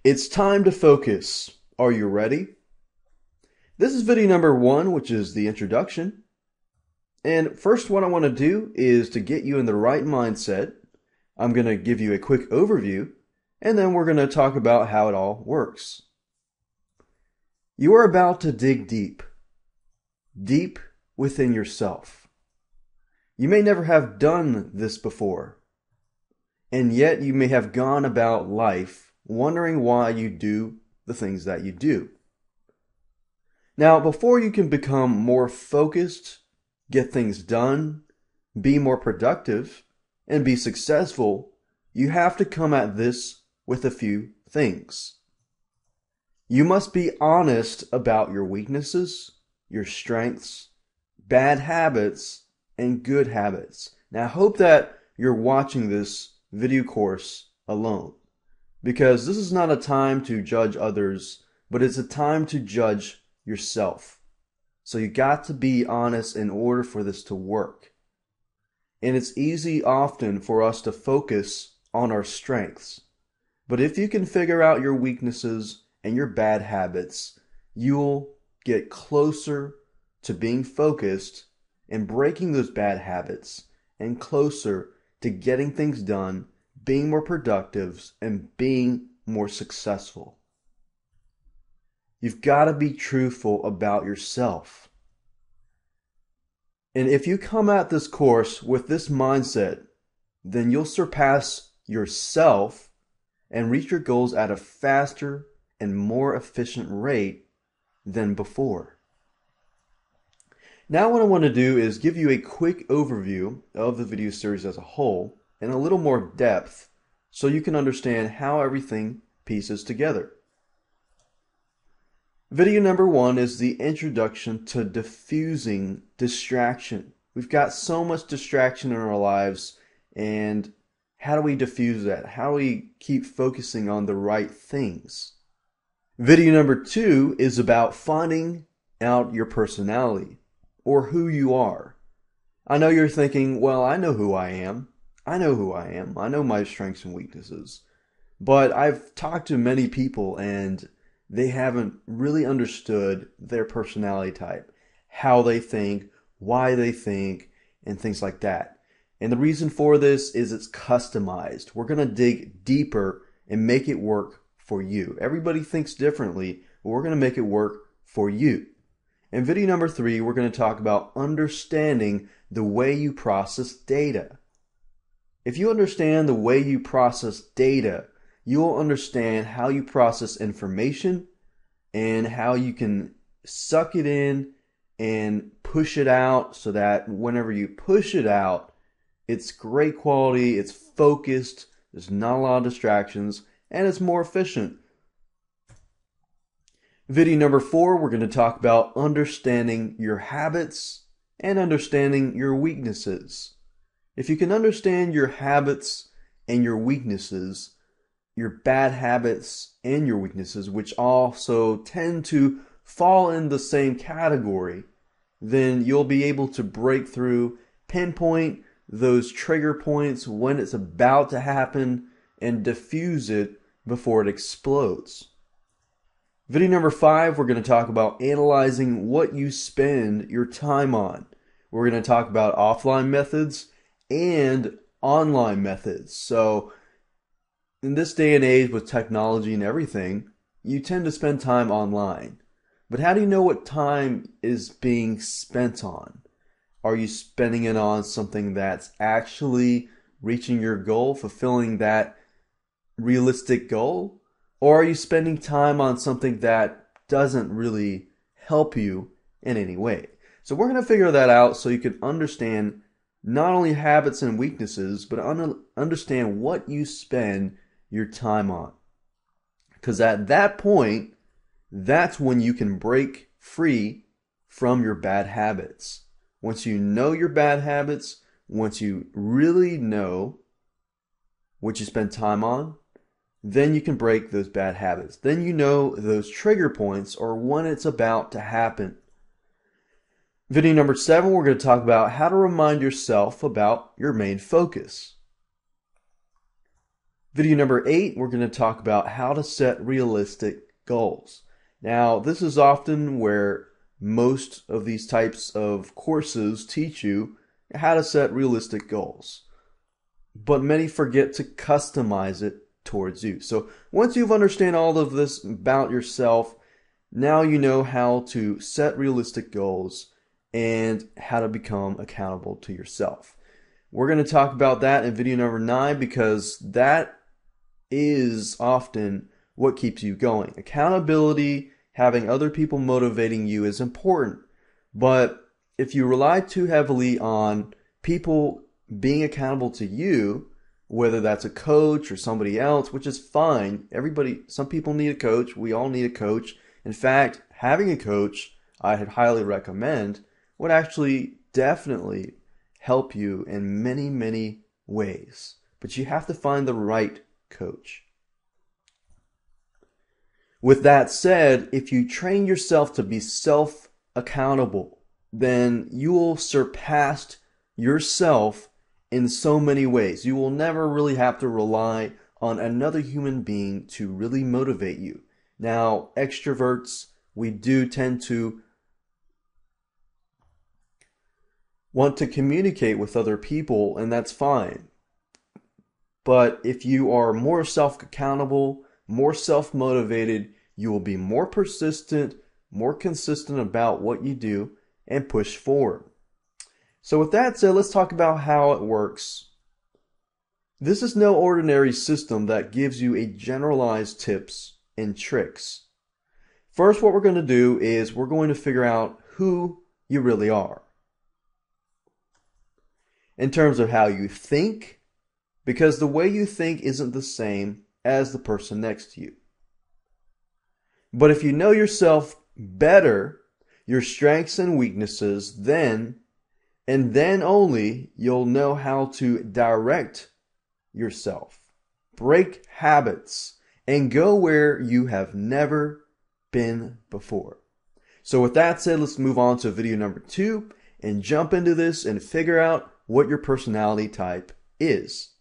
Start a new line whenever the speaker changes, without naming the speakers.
It's time to focus. Are you ready? This is video number 1, which is the introduction. And first, what I want to do is to get you in the right mindset. I'm going to give you a quick overview, and then we're going to talk about how it all works. You are about to dig deep, deep within yourself. You may never have done this before, and yet you may have gone about life wondering why you do the things that you do. Now, before you can become more focused, get things done, be more productive, and be successful, you have to come at this with a few things. You must be honest about your weaknesses, your strengths, bad habits, and good habits. Now, I hope that you're watching this video course alone, because this is not a time to judge others, but it's a time to judge yourself. So you got to be honest in order for this to work. And it's easy often for us to focus on our strengths. But if you can figure out your weaknesses and your bad habits, you'll get closer to being focused and breaking those bad habits, and closer to getting things done, being more productive, and being more successful. You've got to be truthful about yourself. And if you come at this course with this mindset, then you'll surpass yourself and reach your goals at a faster and more efficient rate than before. Now what I want to do is give you a quick overview of the video series as a whole in a little more depth so you can understand how everything pieces together. Video number 1 is the introduction to diffusing distraction. We've got so much distraction in our lives, and how do we diffuse that? How do we keep focusing on the right things? Video number 2 is about finding out your personality, or who you are. I know you're thinking, well, I know who I am. I know who I am. I know my strengths and weaknesses. But I've talked to many people, and they haven't really understood their personality type, how they think, why they think, and things like that. And the reason for this is it's customized. We're going to dig deeper and make it work for you. Everybody thinks differently, but we're going to make it work for you. In video number 3, we're going to talk about understanding the way you process data. If you understand the way you process data, you'll understand how you process information and how you can suck it in and push it out so that whenever you push it out, it's great quality, it's focused, there's not a lot of distractions, and it's more efficient. Video number 4, we're going to talk about understanding your habits and understanding your weaknesses. If you can understand your habits and your weaknesses, your bad habits and your weaknesses, which also tend to fall in the same category, then you'll be able to break through, pinpoint those trigger points when it's about to happen, and diffuse it before it explodes. Video number 5, we're going to talk about analyzing what you spend your time on. We're going to talk about offline methods and online methods. So in this day and age with technology and everything, you tend to spend time online. But how do you know what time is being spent on? Are you spending it on something that's actually reaching your goal, fulfilling that realistic goal? Or are you spending time on something that doesn't really help you in any way? So we're going to figure that out so you can understand not only habits and weaknesses, but understand what you spend your time on. Because at that point, that's when you can break free from your bad habits. Once you know your bad habits, once you really know what you spend time on, then you can break those bad habits. Then you know those trigger points or when it's about to happen. Video number 7, we're going to talk about how to remind yourself about your main focus. Video number 8, we're going to talk about how to set realistic goals. Now, this is often where most of these types of courses teach you how to set realistic goals. But many forget to customize it towards you. So once you've understand all of this about yourself, now you know how to set realistic goals and how to become accountable to yourself. We're going to talk about that in video number 9 because that is often what keeps you going. Accountability, having other people motivating you is important. But if you rely too heavily on people being accountable to you, whether that's a coach or somebody else, which is fine. Some people need a coach. We all need a coach. In fact, having a coach, I'd highly recommend, would actually definitely help you in many, many ways. But you have to find the right coach. With that said, if you train yourself to be self-accountable, then you will surpass yourself in so many ways. You will never really have to rely on another human being to really motivate you. Now, extroverts, we do tend to want to communicate with other people, and that's fine. But if you are more self-accountable, more self-motivated, you will be more persistent, more consistent about what you do, and push forward. So with that said, let's talk about how it works. This is no ordinary system that gives you a generalized tips and tricks. First, what we're going to do is we're going to figure out who you really are. In terms of how you think, because the way you think isn't the same as the person next to you. But if you know yourself better, your strengths and weaknesses, then only you'll know how to direct yourself, break habits, and go where you have never been before. So with that said, let's move on to video number 2 and jump into this and figure out what your personality type is.